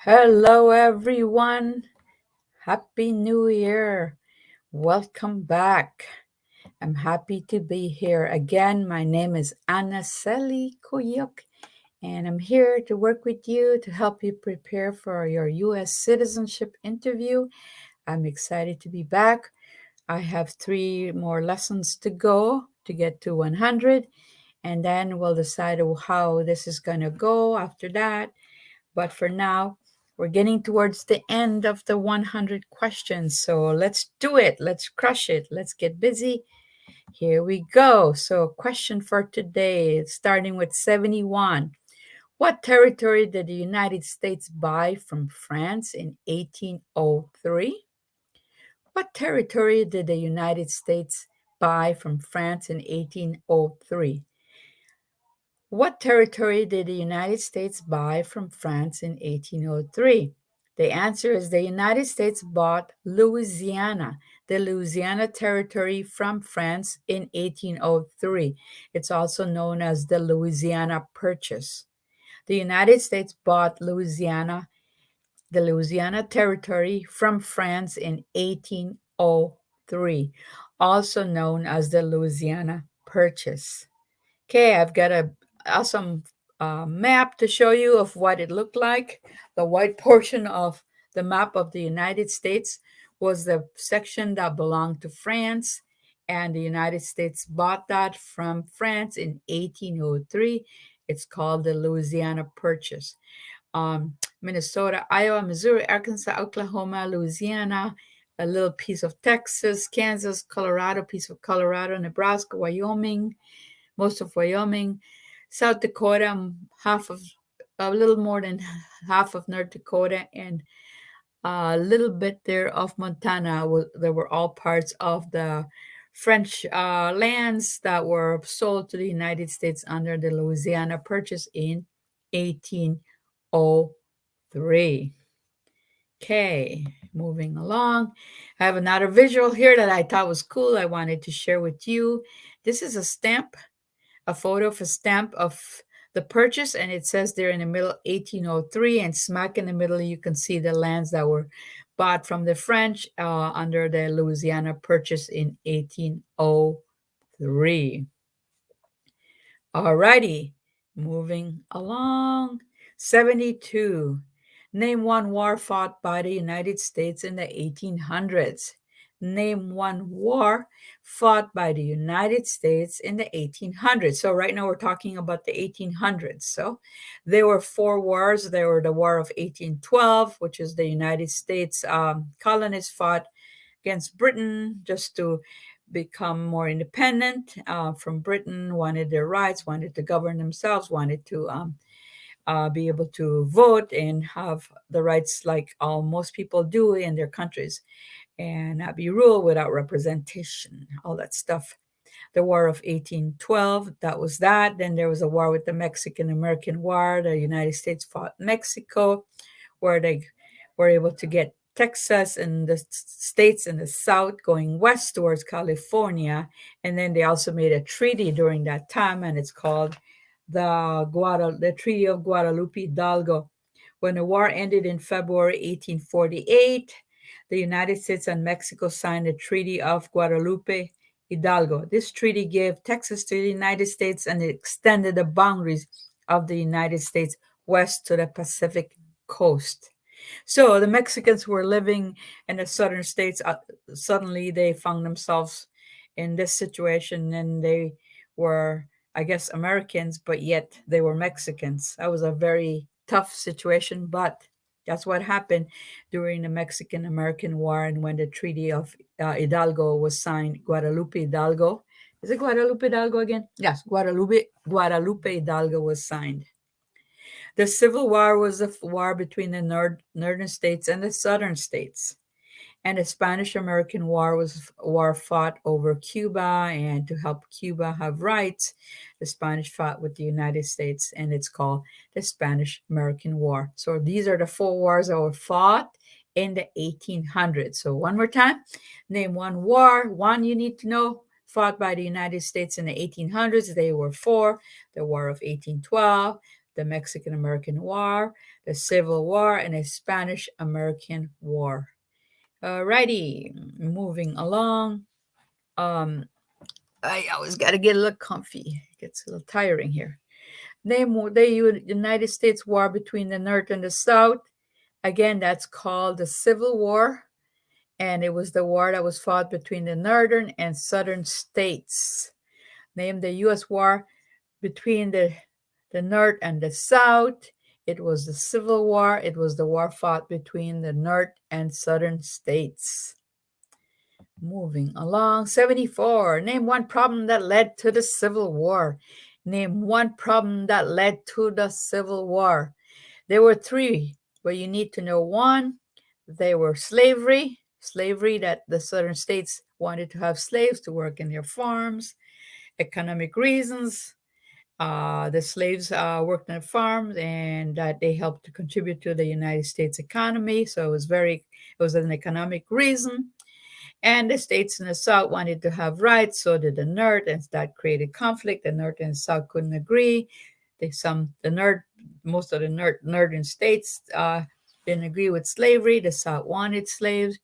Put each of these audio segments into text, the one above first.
Hello, everyone. Happy New Year. Welcome back. I'm happy to be here again. My name is Anaceli, and I'm here to work with you to help you prepare for your U.S. citizenship interview. I'm excited to be back. I have 3 more lessons to go to get to 100, and then we'll decide how this is going to go after that. But for now, we're getting towards the end of the 100 questions. So let's do it. Let's crush it. Let's get busy. Here we go. So, question for today, starting with 71. What territory did the United States buy from France in 1803? What territory did the United States buy from France in 1803? What territory did the United States buy from France in 1803? The answer is the United States bought Louisiana, the Louisiana Territory from France in 1803. It's also known as the Louisiana Purchase. The United States bought the Louisiana Territory from France in 1803, also known as the Louisiana Purchase. Okay, I've got a awesome map to show you of what it looked like. The white portion of the map of the United States was the section that belonged to France, and the United States bought that from France in 1803. It's called the Louisiana Purchase. Minnesota, Iowa, Missouri, Arkansas, Oklahoma, Louisiana, a little piece of Texas, Kansas, Colorado, piece of Colorado, Nebraska, Wyoming, most of Wyoming, South Dakota, a little more than half of North Dakota, and a little bit there of Montana. They were all parts of the French lands that were sold to the United States under the Louisiana Purchase in 1803. Okay, moving along. I have another visual here that I thought was cool. I wanted to share with you. This is a photo of a stamp of the purchase, and it says there in the middle 1803, and smack in the middle you can see the lands that were bought from the French under the Louisiana Purchase in 1803. Alrighty, moving along. 72. Name one war fought by the United States in the 1800s. Name one war fought by the United States in the 1800s. So right now we're talking about the 1800s. So there were 4 wars. There were the War of 1812, which is the United States colonists fought against Britain just to become more independent from Britain, wanted their rights, wanted to govern themselves, wanted to be able to vote and have the rights like most people do in their countries, and not be ruled without representation, all that stuff. The War of 1812, that was that. Then there was a war with the Mexican-American War. The United States fought Mexico, where they were able to get Texas and the states in the south going west towards California. And then they also made a treaty during that time, and it's called the Treaty of Guadalupe Hidalgo. When the war ended in February 1848, the United States and Mexico signed the Treaty of Guadalupe Hidalgo. This treaty gave Texas to the United States, and it extended the boundaries of the United States west to the Pacific coast. So the Mexicans who were living in the southern states, suddenly they found themselves in this situation, and they were, I guess, Americans, but yet they were Mexicans. That was a very tough situation, but that's what happened during the Mexican-American War, and when the Treaty of Hidalgo was signed, Guadalupe Hidalgo. Is it Guadalupe Hidalgo again? Yes, Guadalupe Hidalgo was signed. The Civil War was a war between the northern states and the southern states. And the Spanish-American War was a war fought over Cuba, and to help Cuba have rights, the Spanish fought with the United States, and it's called the Spanish-American War. So these are the 4 wars that were fought in the 1800s. So one more time, name one war, one you need to know, fought by the United States in the 1800s. They were 4. The War of 1812, the Mexican-American War, the Civil War, and the Spanish-American War. Alrighty, moving along. Um, I always got to get a little comfy. It gets a little tiring here. Name the United States War between the North and the South. Again, that's called the Civil War, and it was the war that was fought between the northern and southern states. Name the U.S. war between the North and the South. It was the Civil War. It was the war fought between the North and southern states. Moving along, 74. Name one problem that led to the Civil War. Name one problem that led to the Civil War. There were three, but you need to know one. They were slavery that the southern states wanted to have slaves to work in their farms, economic reasons. The slaves worked on farms and that they helped to contribute to the United States economy. So it was an economic reason. And the states in the South wanted to have rights, so did the North, and that created conflict. The North and the South couldn't agree. Most of the northern states didn't agree with slavery. The South wanted slaves.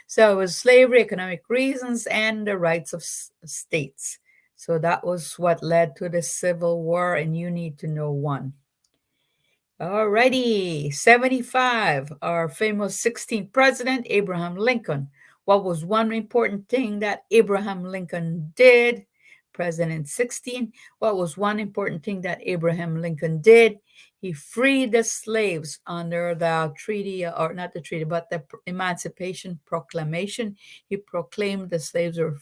So it was slavery, economic reasons, and the rights of states. So that was what led to the Civil War, and you need to know one. Alrighty, 75, our famous 16th president, Abraham Lincoln. What was one important thing that Abraham Lincoln did? President 16, what was one important thing that Abraham Lincoln did? He freed the slaves under the treaty, or not the treaty, but the Emancipation Proclamation. He proclaimed the slaves were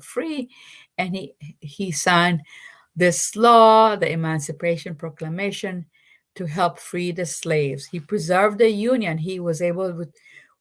free, and he signed this law, the Emancipation Proclamation, to help free the slaves. He preserved the Union. He was able,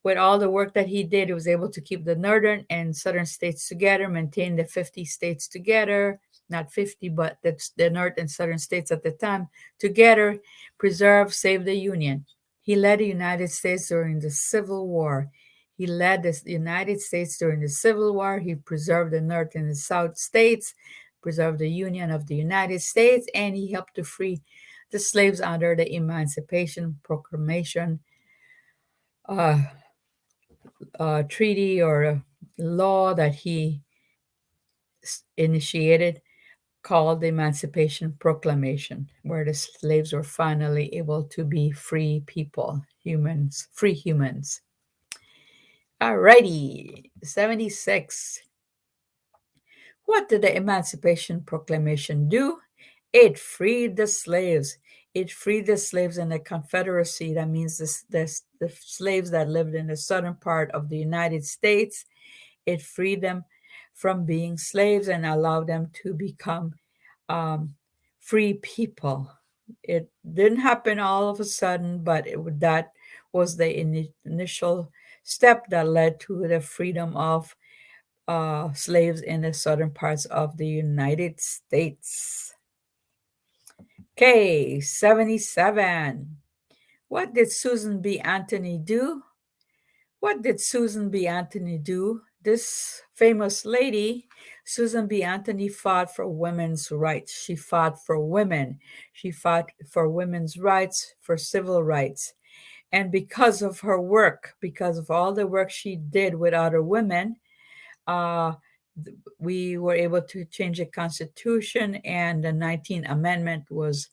with all the work that he did, he was able to keep the northern and southern states together, maintain the 50 states together, not 50, but the north and southern states at the time together, preserve, save the Union. He led the United States during the Civil War. He led the United States during the Civil War. He preserved the North and the South states, preserved the Union of the United States, and he helped to free the slaves under the Emancipation Proclamation treaty or law that he initiated, called the Emancipation Proclamation, where the slaves were finally able to be free people, humans, free humans. Alrighty, 76. What did the Emancipation Proclamation do? It freed the slaves. It freed the slaves in the Confederacy. That means the slaves that lived in the southern part of the United States. It freed them from being slaves and allowed them to become free people. It didn't happen all of a sudden, but that was the initial step that led to the freedom of slaves in the southern parts of the United States. Okay, 77. What did Susan B. Anthony do? What did Susan B. Anthony do? This famous lady, Susan B. Anthony, fought for women's rights. She fought for women. She fought for women's rights, for civil rights. And because of her work, because of all the work she did with other women, we were able to change the Constitution, and the 19th Amendment was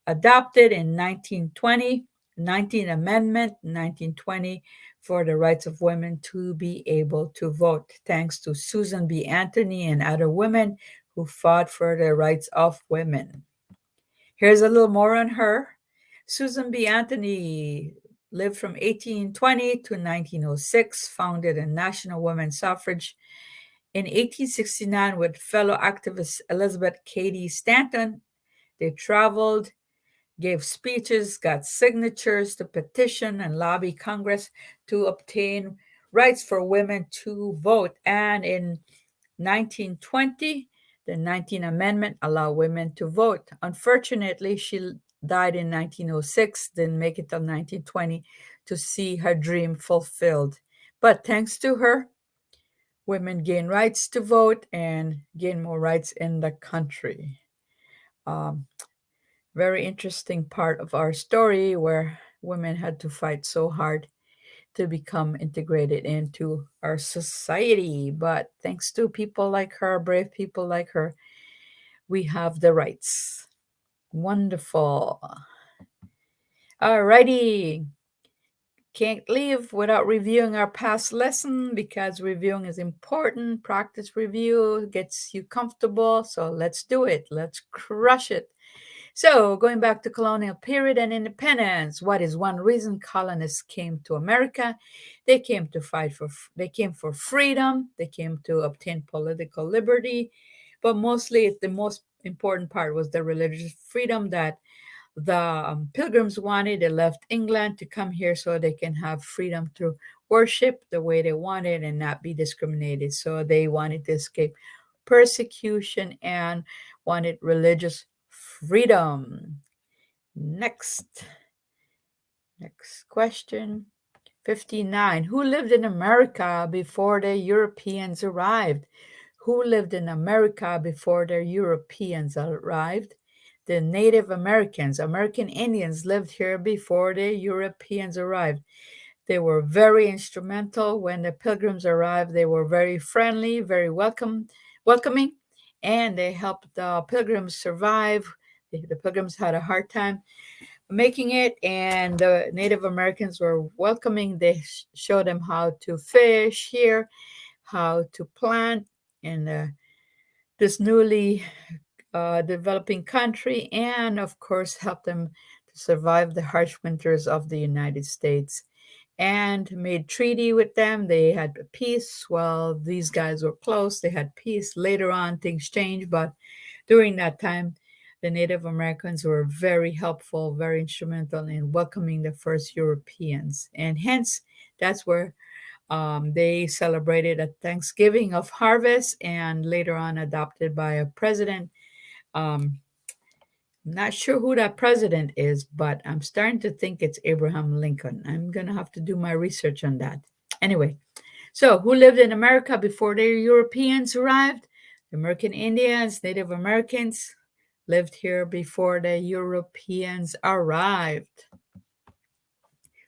adopted in 1920. 19th Amendment, 1920, for the rights of women to be able to vote, thanks to Susan B. Anthony and other women who fought for the rights of women. Here's a little more on her. Susan B. Anthony lived from 1820 to 1906, founded a national women's suffrage. In 1869, with fellow activist Elizabeth Cady Stanton, they traveled, gave speeches, got signatures to petition and lobby Congress to obtain rights for women to vote. And in 1920, the 19th Amendment allowed women to vote. Unfortunately, she died in 1906, didn't make it till 1920 to see her dream fulfilled. But thanks to her, women gain rights to vote and gain more rights in the country. Very interesting part of our story where women had to fight so hard to become integrated into our society. But thanks to people like her, brave people like her, we have the rights. Wonderful. Alrighty. Can't leave without reviewing our past lesson because reviewing is important. Practice review gets you comfortable. So let's do it. Let's crush it. So, going back to colonial period and independence, what is one reason colonists came to America? They came to fight for they came for freedom, they came to obtain political liberty, but mostly the most important part was the religious freedom that the pilgrims wanted. They left England to come here so they can have freedom to worship the way they wanted and not be discriminated. So they wanted to escape persecution and wanted religious freedom. Next question. 59. Who lived in America before the Europeans arrived? Who lived in America before the Europeans arrived? The Native Americans, American Indians, lived here before the Europeans arrived. They were very instrumental when the pilgrims arrived. They were very friendly, very welcoming, and they helped the pilgrims survive. The pilgrims had a hard time making it, and the Native Americans were welcoming. They showed them how to fish here, how to plant in this newly developing country, and of course helped them to survive the harsh winters of the United States, and made treaty with them. They had peace. Well, these guys were close. They had peace. Later on, things changed, but during that time, the Native Americans were very helpful, very instrumental in welcoming the first Europeans. And hence, that's where they celebrated a Thanksgiving of harvest and later on adopted by a president. Um, not sure who that president is, but I'm starting to think it's Abraham Lincoln. I'm going to have to do my research on that. Anyway, so who lived in America before the Europeans arrived? The American Indians, Native Americans lived here before the Europeans arrived.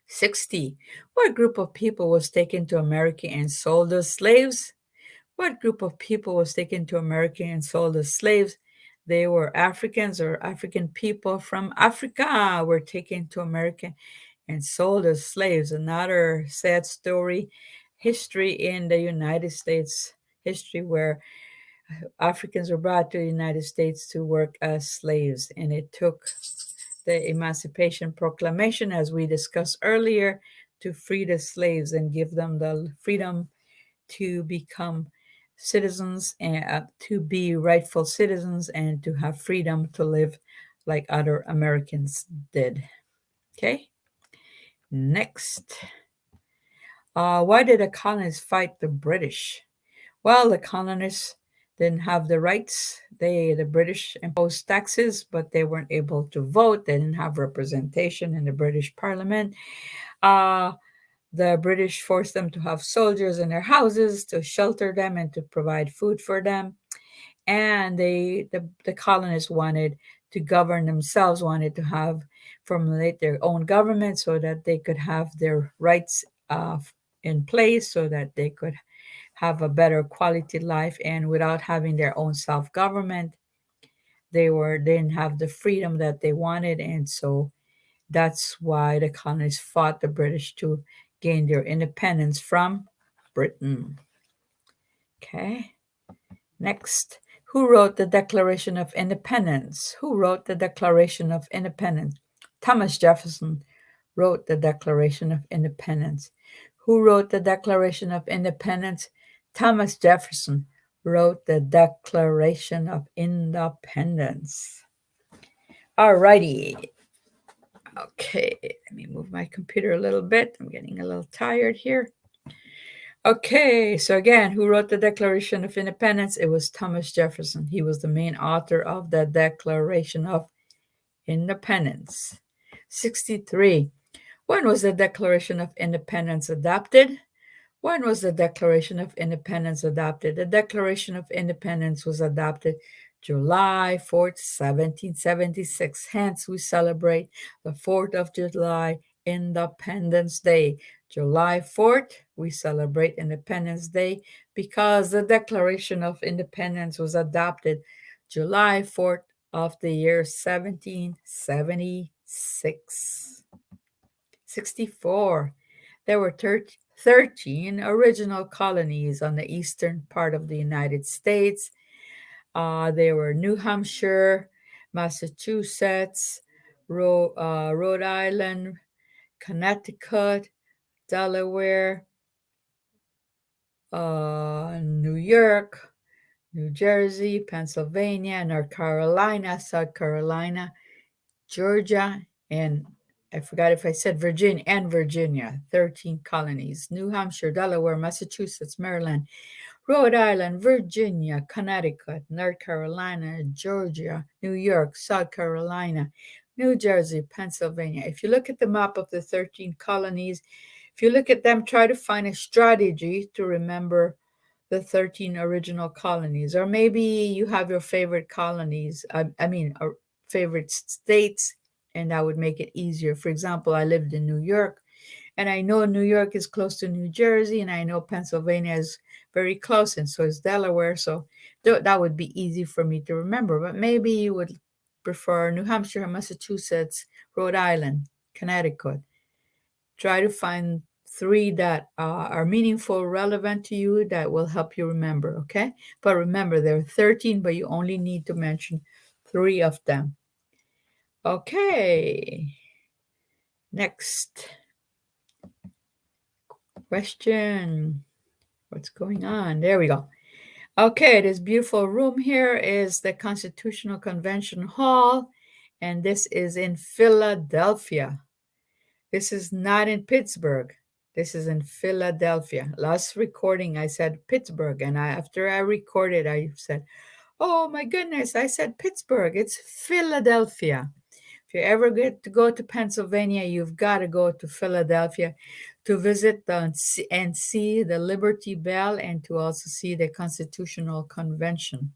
60. What group of people was taken to America and sold as slaves? What group of people was taken to America and sold as slaves? They were Africans or African people from Africa were taken to America and sold as slaves. Another sad story, history in the United States history where Africans were brought to the United States to work as slaves. And it took the Emancipation Proclamation, as we discussed earlier, to free the slaves and give them the freedom to become citizens and to be rightful citizens and to have freedom to live like other Americans did. Okay, next. Why did the colonists fight the British? Well, the colonists didn't have the rights. The British imposed taxes, but they weren't able to vote. They didn't have representation in the British Parliament. Uh, the British forced them to have soldiers in their houses to shelter them and to provide food for them. And the colonists wanted to govern themselves, wanted to have formulate their own government so that they could have their rights in place, so that they could have a better quality life, and without having their own self-government they didn't have the freedom that they wanted, and so that's why the colonists fought the British to gain their independence from Britain. Okay, next. Who wrote the Declaration of Independence? Who wrote the Declaration of Independence? Thomas Jefferson wrote the Declaration of Independence. Who wrote the Declaration of Independence? Thomas Jefferson wrote the Declaration of Independence. Alrighty. Okay, let me move my computer a little bit. I'm getting a little tired here. Okay, so again, who wrote the Declaration of Independence? It was Thomas Jefferson. He was the main author of the Declaration of Independence. 63. When was the Declaration of Independence adopted? When was the Declaration of Independence adopted? The Declaration of Independence was adopted July 4th, 1776. Hence, we celebrate the 4th of July, Independence Day. July 4th, we celebrate Independence Day because the Declaration of Independence was adopted July 4th of the year 1776. 64. There were 13 original colonies on the eastern part of the United States. They were New Hampshire, Massachusetts, Rhode Island, Connecticut, Delaware, New York, New Jersey, Pennsylvania, North Carolina, South Carolina, Georgia, and I forgot if I said Virginia and Virginia, 13 colonies. New Hampshire, Delaware, Massachusetts, Maryland, Rhode Island, Virginia, Connecticut, North Carolina, Georgia, New York, South Carolina, New Jersey, Pennsylvania. If you look at the map of the 13 colonies, if you look at them, try to find a strategy to remember the 13 original colonies. Or maybe you have your favorite colonies, favorite states, and that would make it easier. For example, I lived in New York, and I know New York is close to New Jersey, and I know Pennsylvania is very close, and so is Delaware. So that would be easy for me to remember. But maybe you would prefer New Hampshire, Massachusetts, Rhode Island, Connecticut. Try to find 3 that are meaningful, relevant to you, that will help you remember, okay? But remember, there are 13, but you only need to mention 3 of them. Okay. Next question. What's going on? There we go. Okay, this beautiful room here is the Constitutional Convention Hall, and this is in Philadelphia. This is not in Pittsburgh. This is in Philadelphia. Last recording, I said Pittsburgh, and after I recorded, I said, oh my goodness, I said Pittsburgh. It's Philadelphia. If you ever get to go to Pennsylvania, you've got to go to Philadelphia to visit and see the Liberty Bell, and to also see the Constitutional Convention.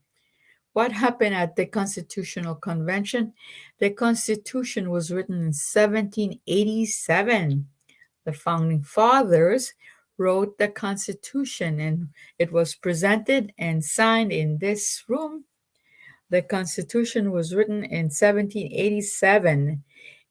What happened at the Constitutional Convention? The Constitution was written in 1787. The Founding Fathers wrote the Constitution, and it was presented and signed in this room. The Constitution was written in 1787,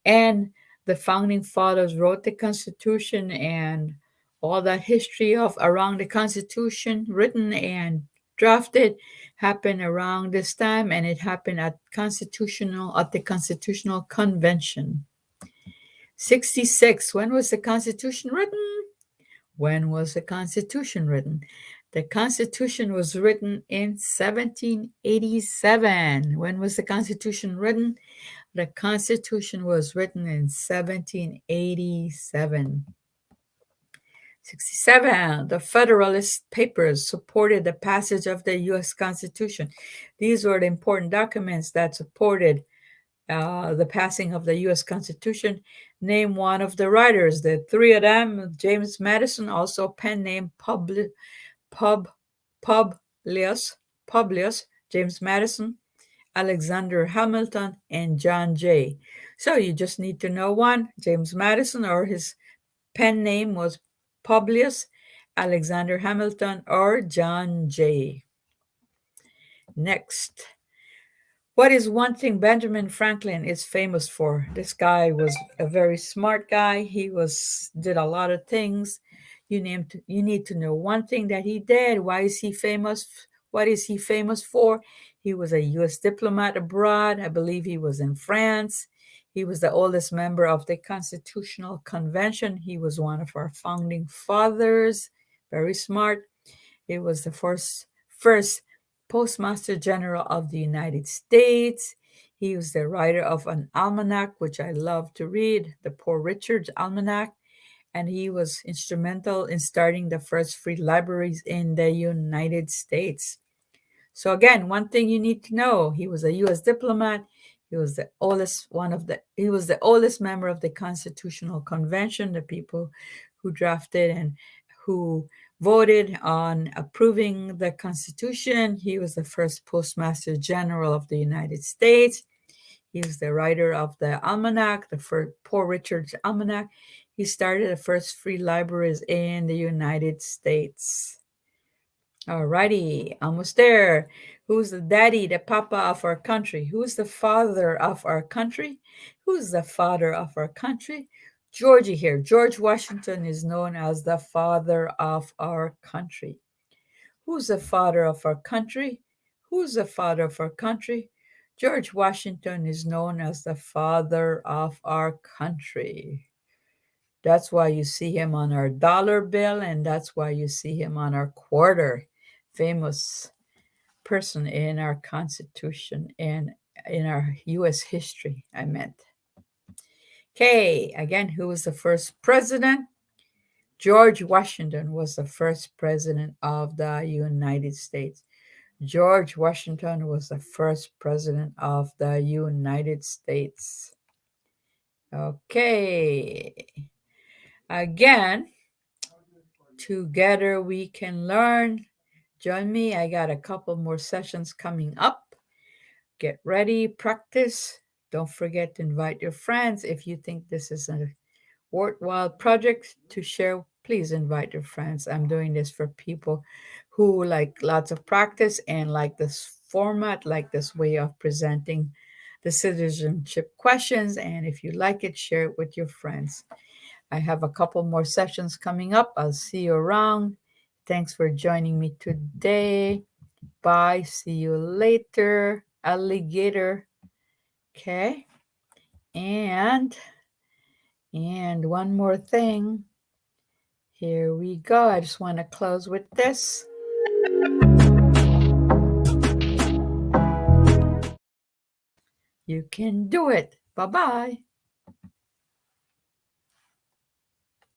and the Founding Fathers wrote the Constitution, and all that history of around the Constitution written and drafted happened around this time, and it happened at the Constitutional Convention. 66. When was the Constitution written? When was the Constitution written? The Constitution was written in 1787. When was the Constitution written? The Constitution was written in 1787. 67. The Federalist Papers supported the passage of the U.S. Constitution. These were the important documents that supported the passing of the U.S. Constitution. Name one of the writers. The 3 of them: James Madison, also pen name Publius, James Madison, Alexander Hamilton, and John Jay. So you just need to know one: James Madison, or his pen name was Publius, Alexander Hamilton, or John Jay. Next. What is one thing Benjamin Franklin is famous for? This guy was a very smart guy. He did a lot of things. You need to know one thing that he did. Why is he famous? What is he famous for? He was a U.S. diplomat abroad. I believe he was in France. He was the oldest member of the Constitutional Convention. He was one of our founding fathers. Very smart. He was the first Postmaster General of the United States. He was the writer of an almanac, which I love to read, the Poor Richard's Almanac, and he was instrumental in starting the first free libraries in the United States. So again, one thing you need to know: he was a U.S. diplomat. He was the oldest member of the Constitutional Convention, the people who drafted and who voted on approving the Constitution. He was the first Postmaster General of the United States. He was the writer of the Almanac, the first Poor Richard's Almanac. He started the first free libraries in the United States. Alrighty, almost there. Who's the daddy, the papa of our country? Who's the father of our country? Who's the father of our country? Georgie here. George Washington is known as the father of our country. Who's the father of our country? Who's the father of our country? George Washington is known as the father of our country. That's why you see him on our dollar bill, and that's why you see him on our quarter. Famous person in our Constitution and in our U.S. history, I meant. Okay, again, who was the first president? George Washington was the first president of the United States. George Washington was the first president of the United States. Okay. Again, together we can learn. Join me. I got a couple more sessions coming up. Get ready, practice. Don't forget to invite your friends. If you think this is a worthwhile project to share, please invite your friends. I'm doing this for people who like lots of practice and like this format, like this way of presenting the citizenship questions. And if you like it, share it with your friends. I have a couple more sessions coming up. I'll see you around. Thanks for joining me today. Bye. See you later, alligator. Okay. And one more thing. Here we go. I just want to close with this. You can do it. Bye-bye.